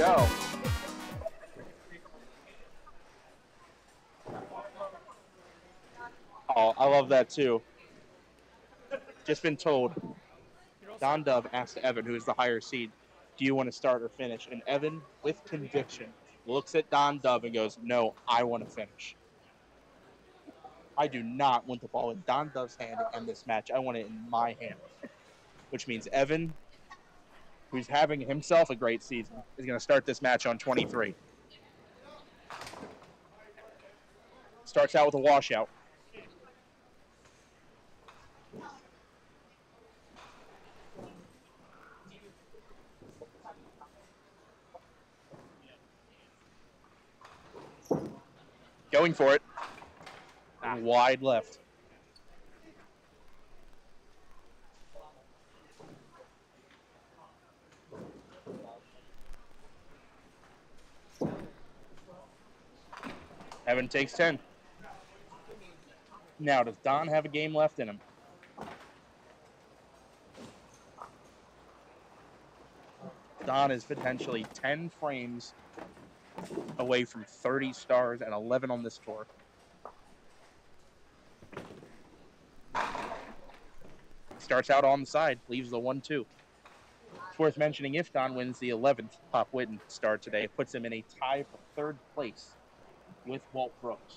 no. Oh, I love that too. Just been told. Don Dove asked Evan, who is the higher seed, do you want to start or finish? And Evan, with conviction, looks at Don Dove and goes, no, I want to finish. I do not want the ball in Don Dove's hand to end this match. I want it in my hand. Which means Evan, who's having himself a great season, is going to start this match on 23. Starts out with a washout. Going for it. Wide left. Evan takes 10. Now, does Don have a game left in him? Don is potentially 10 frames away from 30 stars and 11 on this tour. Starts out on the side, leaves the 1-2. It's worth mentioning if Don wins the 11th Pop Witten star today, it puts him in a tie for third place with Walt Brooks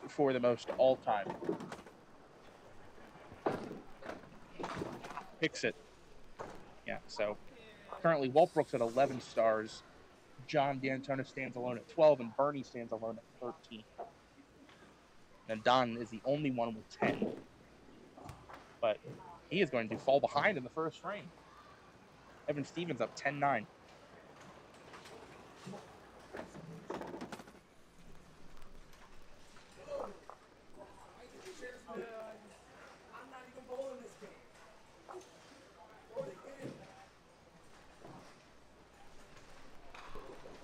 for the most all-time. Picks it. Yeah, so currently Walt Brooks at 11 stars. John D'Antona stands alone at 12, and Bernie stands alone at 13. And Don is the only one with 10. But he is going to fall behind in the first frame. Evan Stevens up 10-9.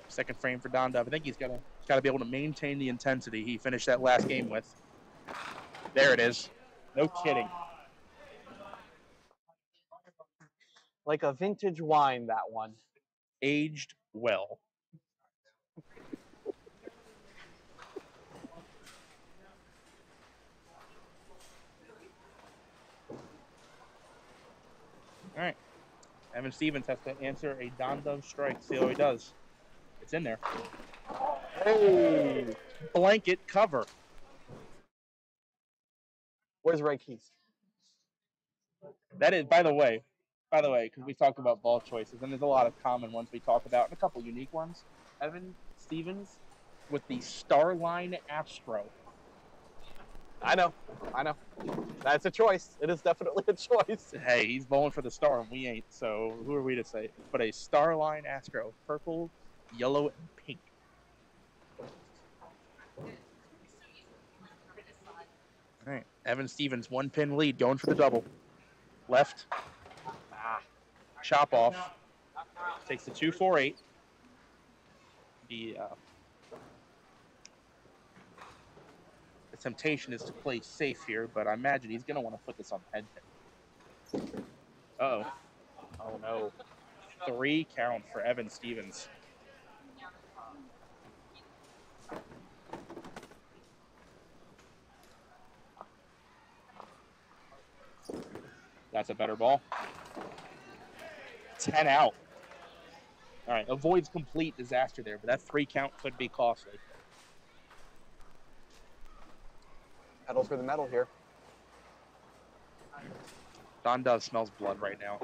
Second frame for Don Dove. I think he's got to be able to maintain the intensity he finished that last game with. There it is. No kidding. Like a vintage wine, that one. Aged well. All right. Evan Stevens has to answer a Don Dove strike. See how he does. It's in there. Oh, blanket cover. Where's Ray Keys? That is, by the way, because we talked about ball choices, and there's a lot of common ones we talk about, and a couple unique ones. Evan Stevens with the Starline Astro. I know. That's a choice. It is definitely a choice. Hey, he's bowling for the star, and we ain't, so who are we to say? But a Starline Astro, purple, yellow, and pink. All right, Evan Stevens, 1-pin lead, going for the double. Left. Chop off. Takes the 2-4-8. The temptation is to play safe here, but I imagine he's going to want to put this on head pin. Uh-oh. Oh, no. 3 count for Evan Stevens. That's a better ball. 10 out. All right, avoids complete disaster there, but that 3 count could be costly. Pedal for the metal here. Don Dove smells blood right now.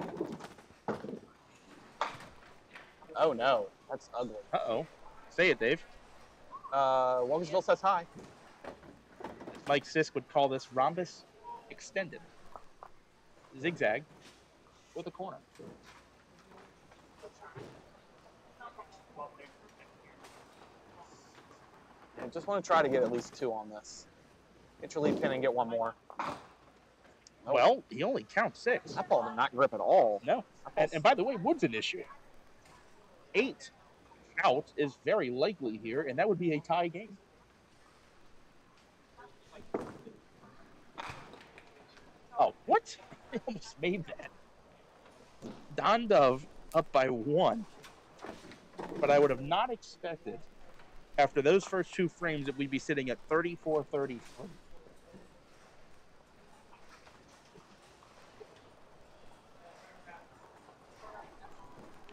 Oh, no. That's ugly. Uh-oh. Say it, Dave. Walkersville says hi. Mike Sisk would call this rhombus extended. Zigzag with a corner. I just want to try to get at least 2 on this. Get your lead pin and get 1 more. Oh. Well, he only counts 6. That ball did not grip at all. No. And by the way, wood's an issue. 8 out is very likely here, and that would be a tie game. Oh, what? I almost made that. Don Dove up by 1. but I would have not expected after those first 2 frames that we'd be sitting at 34-33.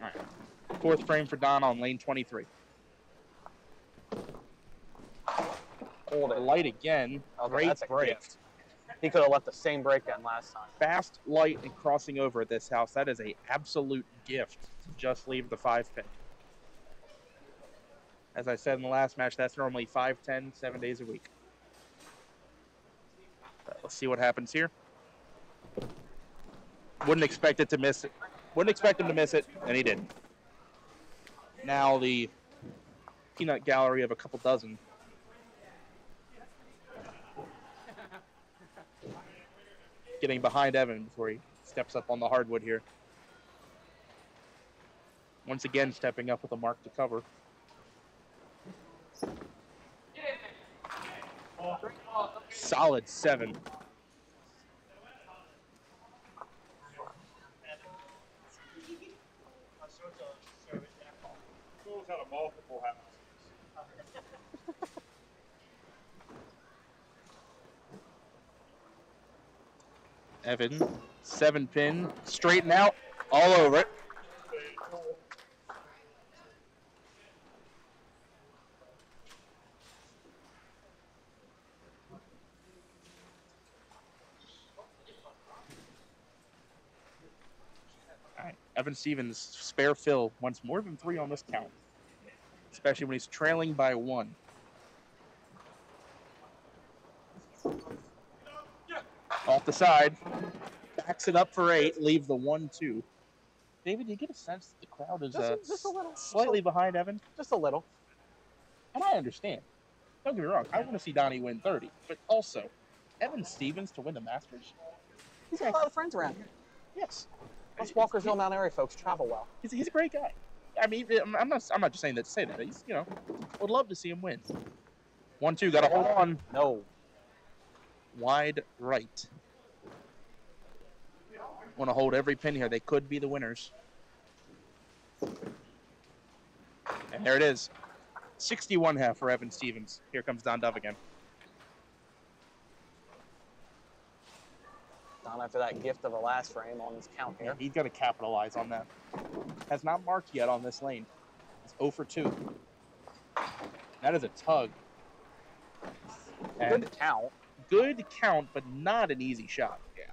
All right. 4th frame for Don on lane 23. Hold it. Light again. Okay, Great that's a break. gift. He could have left the same break in last time. Fast, light, and crossing over at this house. That is an absolute gift to just leave the 5-pin. As I said in the last match, that's normally 5-10, 7 days a week. But let's see what happens here. Wouldn't expect it to miss it. Wouldn't expect him to miss it, and he did. Now the peanut gallery of a couple dozen. Getting behind Evan before he steps up on the hardwood here. Once again, stepping up with a mark to cover. Solid 7. Evan, 7-pin, straighten out, all over it. All right, Evan Stevens, spare fill, wants more than 3 on this count, especially when he's trailing by 1. Off the side, backs it up for 8, leave the 1-2. David, do you get a sense that the crowd is just a little, slightly behind Evan? Just a little. And I understand. Don't get me wrong. I want to see Donnie win 30. But also, Evan Stevens to win the Masters? He's got a lot of friends around here. Yes. Us Walkersville, Mount Airy folks travel well. He's a great guy. I mean, I'm not just saying that to say that. He's, would love to see him win. 1-2, got to hold on. No. Wide right. Want to hold every pin here. They could be the winners. And there it is. 61.5 for Evan Stevens. Here comes Don Dove again. Don after that gift of a last frame on his count here. He's got to capitalize on that. Has not marked yet on this lane. It's 0 for 2. That is a tug. Good count. Good count, but not an easy shot. Yeah.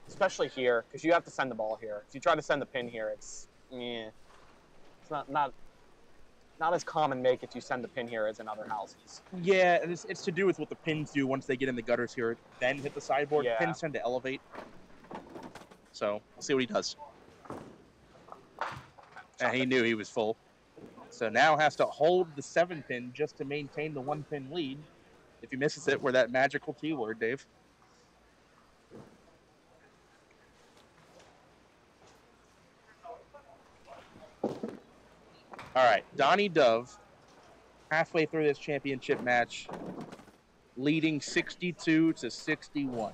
Especially here, because you have to send the ball here. If you try to send the pin here, it's not as common make if you send the pin here as in other houses. Yeah, and it's to do with what the pins do once they get in the gutters here, then hit the sideboard. Yeah. Pins tend to elevate. So we'll see what he does. And he knew he was full. So now has to hold the 7-pin just to maintain the 1-pin lead. If he misses it, we're that magical T word, Dave. All right, Donnie Dove, halfway through this championship match, leading 62-61.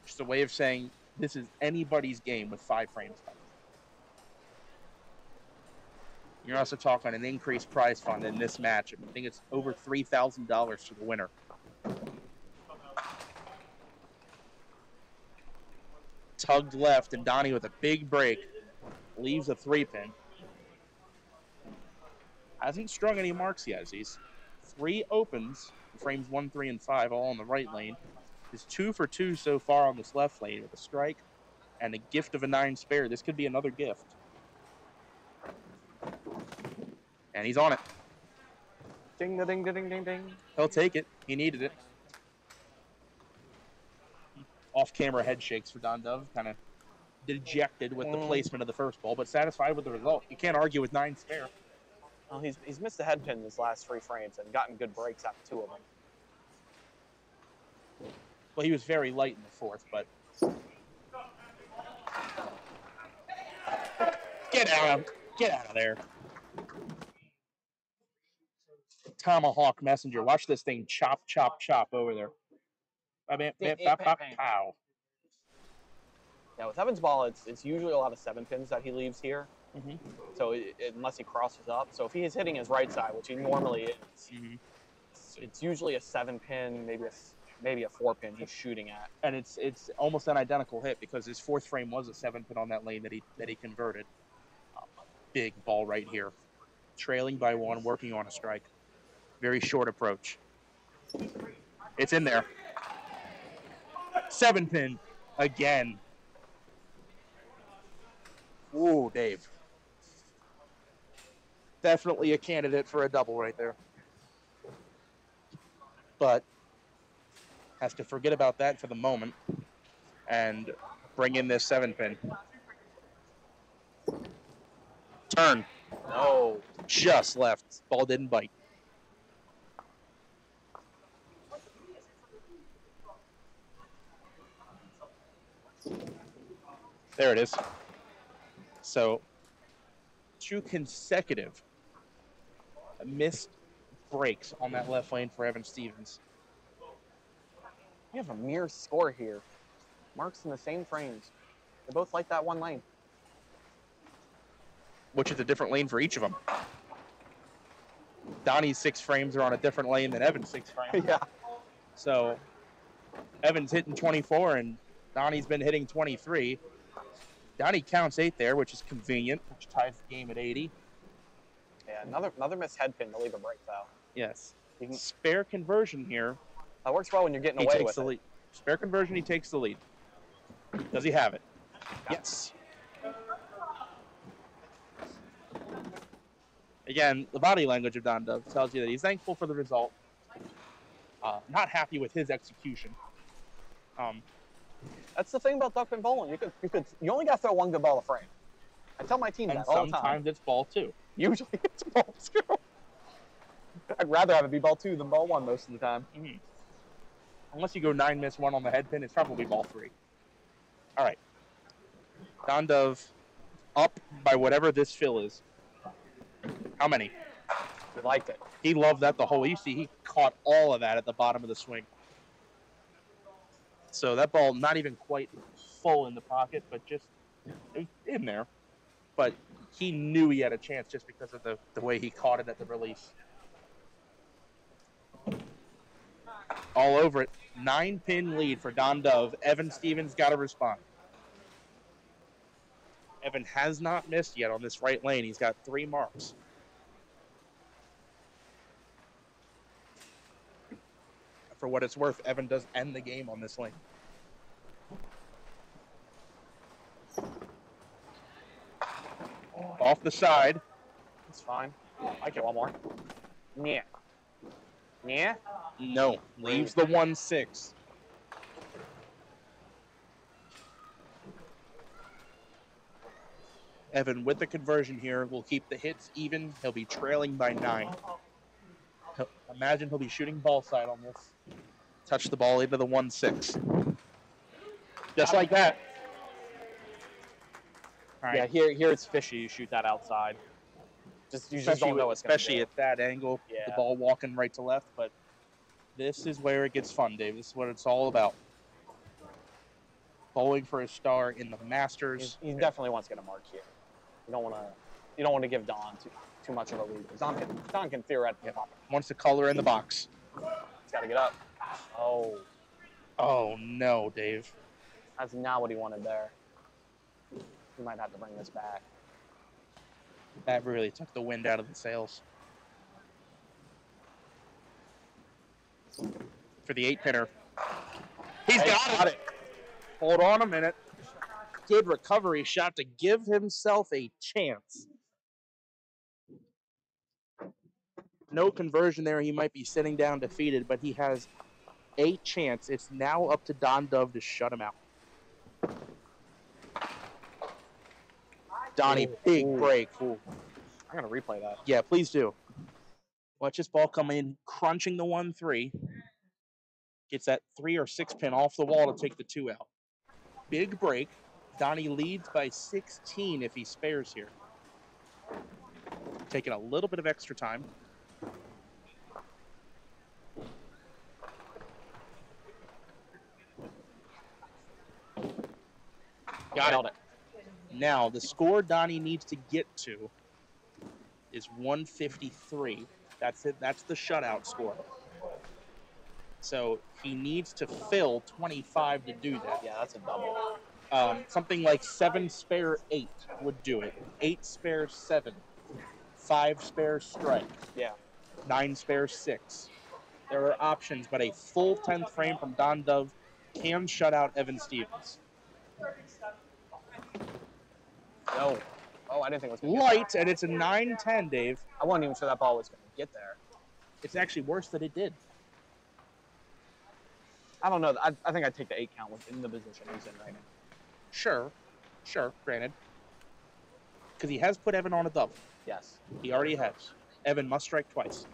Just a way of saying this is anybody's game with 5 frames left. You're also talking an increased prize fund in this match. I think it's over $3,000 for the winner. Tugged left, and Donnie with a big break leaves a 3-pin. Hasn't strung any marks yet. He's 3 opens, frames 1, 3, and 5, all on the right lane. He's 2 for 2 so far on this left lane with a strike and a gift of a 9 spare. This could be another gift. And he's on it. Ding, ding, ding, ding, ding, ding. He'll take it. He needed it. Off-camera head shakes for Don Dove, kind of dejected with the placement of the first ball, but satisfied with the result. You can't argue with 9 spare. Well, he's missed the head pin in his last 3 frames and gotten good breaks after 2 of them. Well, he was very light in the 4th, but get out of there. Tomahawk Messenger. Watch this thing chop, chop, chop over there. I mean, pow. Yeah, with Evan's ball, it's usually a lot of 7 pins that he leaves here. Mm-hmm. So unless he crosses up, so if he is hitting his right side, which he normally is, it's usually a 7 pin, maybe a 4 pin he's shooting at. And it's almost an identical hit because his 4th frame was a 7 pin on that lane that he converted. Big ball right here, trailing by 1, working on a strike. Very short approach. It's in there. 7 pin again. Ooh, Dave. Definitely a candidate for a double right there. But has to forget about that for the moment and bring in this 7 pin. Turn. No. Just left. Ball didn't bite. There it is. So 2 consecutive missed breaks on that left lane for Evan Stevens. We have a mirror score here. Marks in the same frames. They both like that one lane. Which is a different lane for each of them. Donnie's 6 frames are on a different lane than Evan's 6 frames. Yeah. So Evan's hitting 24 and Donnie's been hitting 23. Donnie counts 8 there, which is convenient, which ties the game at 80. Yeah, another missed head pin to leave a break, though. Yes. Spare conversion here. That works well when you're getting He away takes with the it. lead. Spare conversion, he takes the lead. Does he have it? Yes. Again, the body language of Don Dove tells you that he's thankful for the result. Not happy with his execution. That's the thing about duckpin bowling. You only got to throw one good ball to frame. I tell my team And that all the time. sometimes it's ball 2. Usually it's ball 2. I'd rather have it be ball 2 than ball 1 most of the time. Mm-hmm. Unless you go 9, miss 1 on the head pin, it's probably ball 3. All right. Don Dove up by whatever this fill is. How many? He liked it. He loved that the whole. You see, he caught all of that at the bottom of the swing. So that ball not even quite full in the pocket, but just in there. But he knew he had a chance just because of the way he caught it at the release. All over it. 9-pin lead for Don Dove. Evan Stevens got to respond. Evan has not missed yet on this right lane. He's got 3 marks. For what it's worth, Evan does end the game on this lane. Off the side. It's fine. I get one more. Yeah. Yeah? No. Leaves the 1-6. Evan, with the conversion here, will keep the hits even. He'll be trailing by 9. Imagine he'll be shooting ball side on this. Touch the ball into the 1-6. Just like that. All right. Yeah, here it's fishy. You shoot that outside. You just don't know what's going to Especially at that angle, the ball walking right to left. But this is where it gets fun, Dave. This is what it's all about. Bowling for a star in the Masters. He definitely wants to get a mark here. You don't want to give Don too much of a lead. Don can theoretically pop it. Wants the color in the box. He's got to get up. Oh. Oh, no, Dave. That's not what he wanted there. He might have to bring this back. That really took the wind out of the sails. For the 8-pinner. He's got it. Hold on a minute. Good recovery shot to give himself a chance. No conversion there. He might be sitting down defeated, but he has a chance. It's now up to Don Dove to shut him out. Donnie, big break. Ooh. I'm going to replay that. Yeah, please do. Watch this ball come in, crunching the 1-3. Gets that 3 or 6 pin off the wall to take the 2 out. Big break. Donnie leads by 16 if he spares here. Taking a little bit of extra time. Got it. Now, the score Donnie needs to get to is 153. That's it. That's the shutout score. So he needs to fill 25 to do that. Yeah, that's a double. Something like 7 spare 8 would do it. 8 spare 7. 5 spare strike. Yeah. 9 spare 6. There are options, but a full 10th frame from Don Dove can shut out Evan Stevens. No. Oh, I didn't think it was going to Light, and it's a 9-10, Dave. I wasn't even sure that ball was going to get there. It's actually worse that it did. I don't know. I think I'd take the 8 count in the position he's in right now. Sure, granted. Because he has put Evan on a double. Yes. He already has. Evan must strike twice.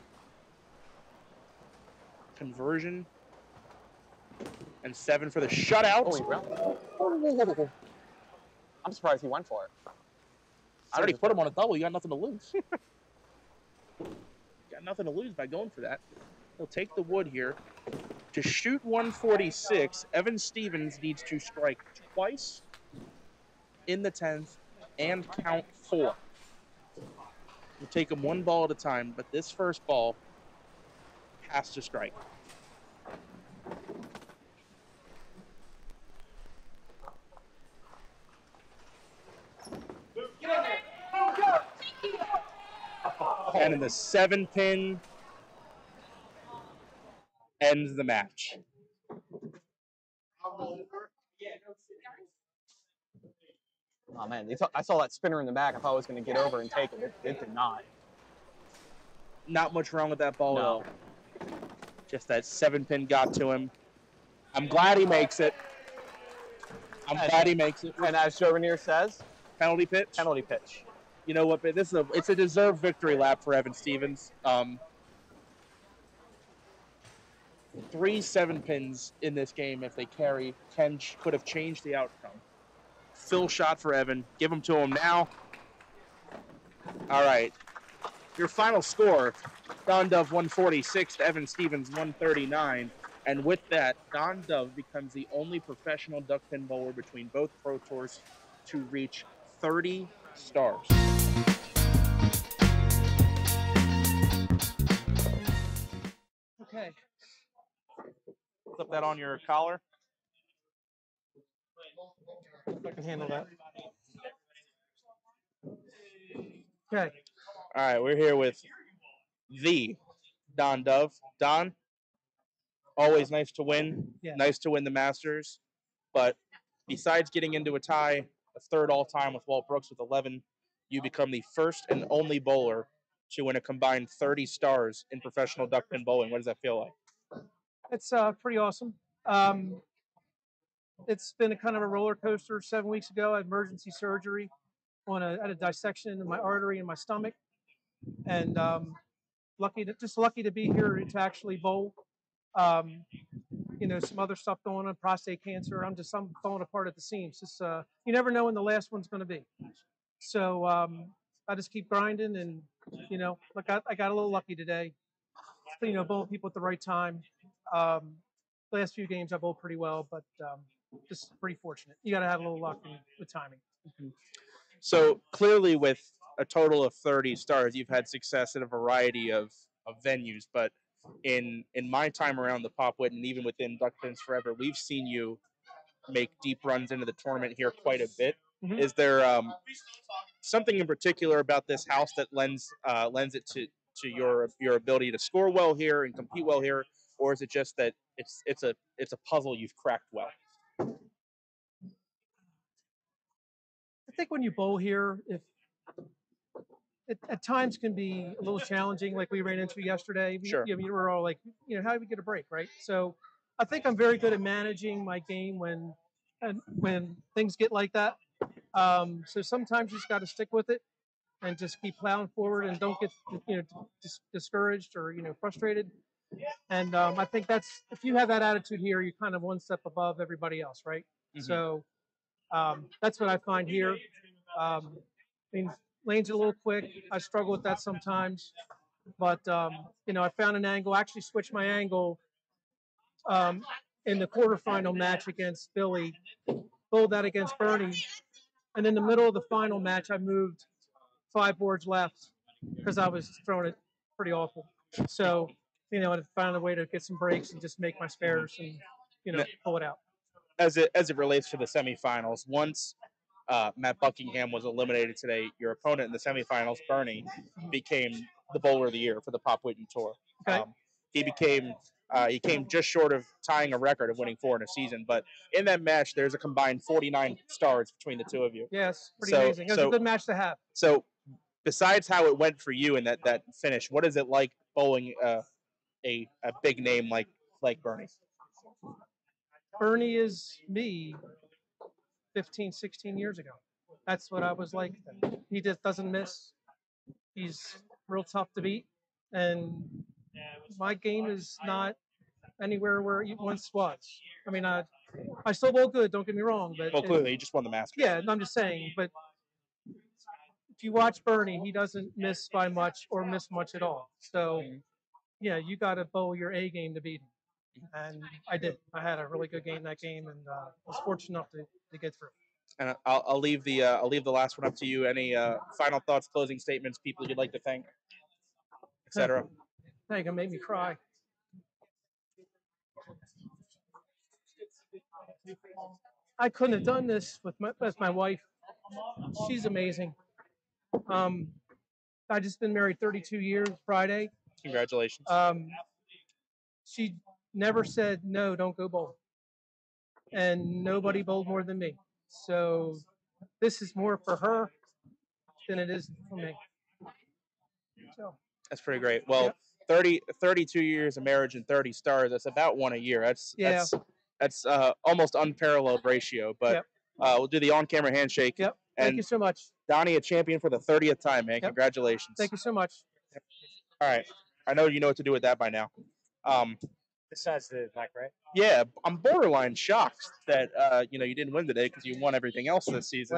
Conversion. And 7 for the shutout. Oh, I'm surprised he went for it. I already put him on a double. You got nothing to lose. Got nothing to lose by going for that. He'll take the wood here. To shoot 146, Evan Stevens needs to strike twice in the 10th and count 4. We'll take him one ball at a time, but this first ball has to strike. And in the 7-pin ends the match. Oh, man. I saw that spinner in the back. I thought I was going to get over and take it. It did not. Not much wrong with that ball at all. No. Just that 7-pin got to him. I'm glad he makes it. Glad he makes it. And as Joe says, penalty pitch. Penalty pitch. You know what? It's a deserved victory lap for Evan Stevens. 3 7-pins in this game, if they carry, could have changed the outcome. Fill shot for Evan. Give him to him now. All right. Your final score, Don Dove 146 to Evan Stevens 139. And with that, Don Dove becomes the only professional duck pin bowler between both Pro Tours to reach 30 stars. Okay. Flip that on your collar. I can handle that. Okay. All right, we're here with the Don Dove. Don, always nice to win. Yeah. Nice to win the Masters. But besides getting into a tie, a third all-time with Walt Brooks with 11, you become the first and only bowler to win a combined 30 stars in professional duck pin bowling. What does that feel like? It's pretty awesome. It's been a kind of a roller coaster. 7 weeks ago, I had emergency surgery I had a dissection in my artery in my stomach, and lucky to be here to actually bowl. Some other stuff going on, prostate cancer. I'm falling apart at the seams. Just you never know when the last one's going to be. So I just keep grinding, and I got a little lucky today. Bowling people at the right time. Last few games I bowled pretty well, but just pretty fortunate. You got to have a little luck with timing. Mm-hmm. So clearly, with a total of 30 stars, you've had success in a variety of venues. But in my time around the Pop Wit and even within Duck Pins Forever, we've seen you make deep runs into the tournament here quite a bit. Mm-hmm. Is there something in particular about this house that lends it to your ability to score well here and compete well here, or is it just that it's a puzzle you've cracked well? I think when you bowl here, it at times can be a little challenging, like we ran into yesterday. Sure. We were all like, how do we get a break, right? So I think I'm very good at managing my game when things get like that. So sometimes you just got to stick with it and just keep plowing forward and don't get discouraged or frustrated. And I think if you have that attitude here, you're kind of one step above everybody else, right? Mm-hmm. So that's what I find here. Lanes are a little quick. I struggle with that sometimes, but I found an angle. I actually switched my angle in the quarterfinal match against Billy bowled that against Bernie. And in the middle of the final match, I moved 5 boards left because I was throwing it pretty awful. So, I found a way to get some breaks and just make my spares and, pull it out. As it relates to the semifinals, once Matt Buckingham was eliminated today, your opponent in the semifinals, Bernie, became the bowler of the year for the Pop Whitney Tour. Okay. He came just short of tying a record of winning 4 in a season, but in that match, there's a combined 49 stars between the two of you. Yes, pretty amazing. It was a good match to have. So, besides how it went for you in that finish, what is it like bowling a big name like Bernie? Bernie is me 15, 16 years ago. That's what I was like then. He just doesn't miss. He's real tough to beat. And my game is not anywhere where it once was. I mean, I still bowl good, don't get me wrong. But clearly, he just won the Masters. Yeah, I'm just saying. But if you watch Bernie, he doesn't miss by much or miss much at all. So, yeah, you got to bowl your A game to beat him. And I did. I had a really good game that game, and was fortunate enough to get through. And I'll leave the last one up to you. Any final thoughts, closing statements, people you'd like to thank, etc. Hey, gonna make me cry. I couldn't have done this with my wife. She's amazing. I just been married 32 years Friday. Congratulations. She never said no, don't go bowl. And nobody bowled more than me. So this is more for her than it is for me. So that's pretty great. Well, yep. 32 years of marriage and 30 stars. That's about 1 a year. That's almost unparalleled ratio. But yep. We'll do the on-camera handshake. Yep. Thank you so much. Donnie, a champion for the 30th time, man. Yep. Congratulations. Thank you so much. Yep. All right. I know you know what to do with that by now. Besides the back, right? Yeah, I'm borderline shocked that you didn't win today because you won everything else this season.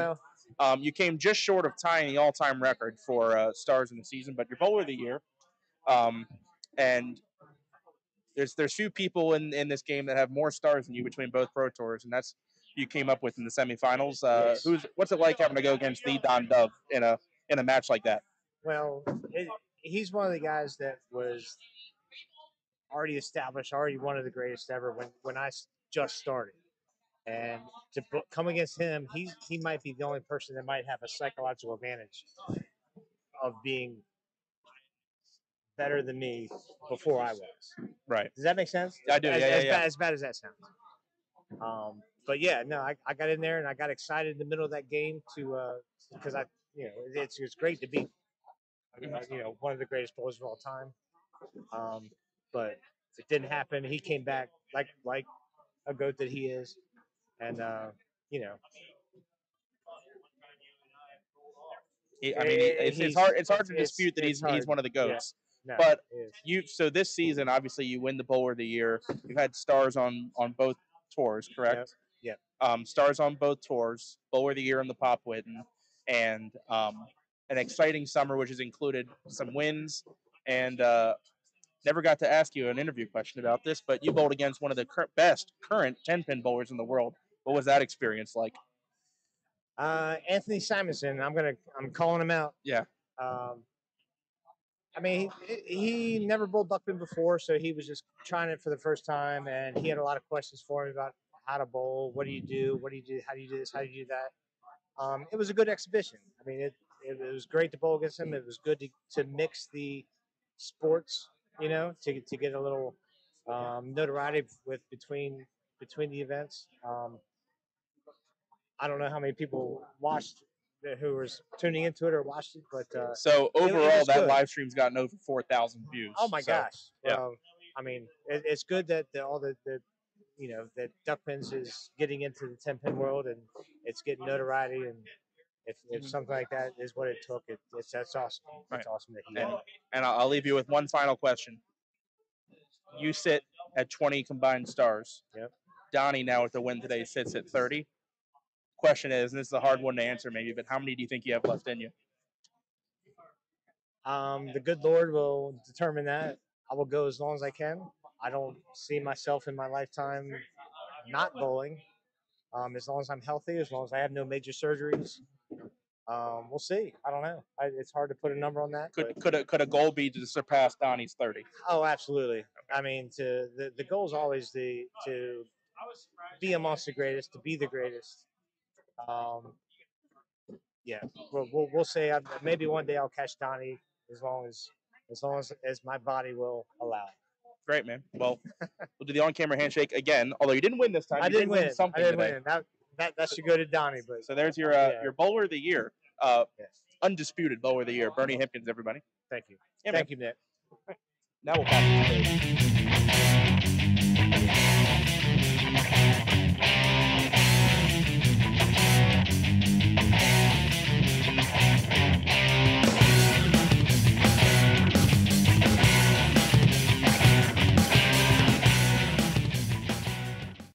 Well, you came just short of tying the all-time record for stars in the season, but you're bowler of the year. And there's few people in this game that have more stars than you between both pro tours, and that's you came up with in the semifinals. Yes. What's it like having to go against the Don Dove in a match like that? Well, he's one of the guys that was already established, already one of the greatest ever when I just started. And to come against him, he might be the only person that might have a psychological advantage of being better than me before I was. Right. Does that make sense? I do. As bad as that sounds. But yeah, no, I got in there and I got excited in the middle of that game because it's great to beat one of the greatest bowlers of all time. But it didn't happen. He came back like a goat that he is, and it's hard to dispute that he's one of the goats. Yeah. No, but so this season, obviously, you win the bowler of the year. You've had stars on both tours, correct? Yep. Stars on both tours, bowler of the year in the Pop Whitten, and an exciting summer, which has included some wins. And never got to ask you an interview question about this, but you bowled against one of the best current 10-pin bowlers in the world. What was that experience like? Anthony Simonson. I'm calling him out. Yeah. I mean, he never bowled duckpin before, so he was just trying it for the first time, and he had a lot of questions for me about how to bowl. What do you do? What do you do? How do you do this? How do you do that? It was a good exhibition. I mean, it was great to bowl against him. It was good to mix the sports, to get a little notoriety between the events. I don't know how many people watched who was tuning into it or watched it, but so overall, that good. live stream's gotten over 4,000 views. Oh my gosh! Yeah. I mean, it's good that all that duck pins is getting into the 10-pin world and it's getting notoriety, and if something like that is what it took, that's awesome. Right. It's awesome that he did. And I'll leave you with one final question. You sit at 20 combined stars. Yep. Donnie, now with the win today, sits at 30. Question is, and this is a hard one to answer maybe, but how many do you think you have left in you? The good Lord will determine that. I will go as long as I can. I don't see myself in my lifetime not bowling. As long as I'm healthy, as long as I have no major surgeries, we'll see. I don't know. It's hard to put a number on that. Could a goal be to surpass Donnie's 30? Oh, absolutely. I mean, the goal is always to be amongst the greatest, to be the greatest. Yeah, we'll say maybe one day I'll catch Donnie as long as my body will allow. Great, man. Well, we'll do the on-camera handshake again. Although you didn't win this time, I you didn't win something I didn't today. win. That should go to Donnie. But so there's your bowler of the year, undisputed bowler of the year, Bernie Hipkins. Everybody, thank you. Yeah, Thank you, Nick. now we'll pass it to Dave.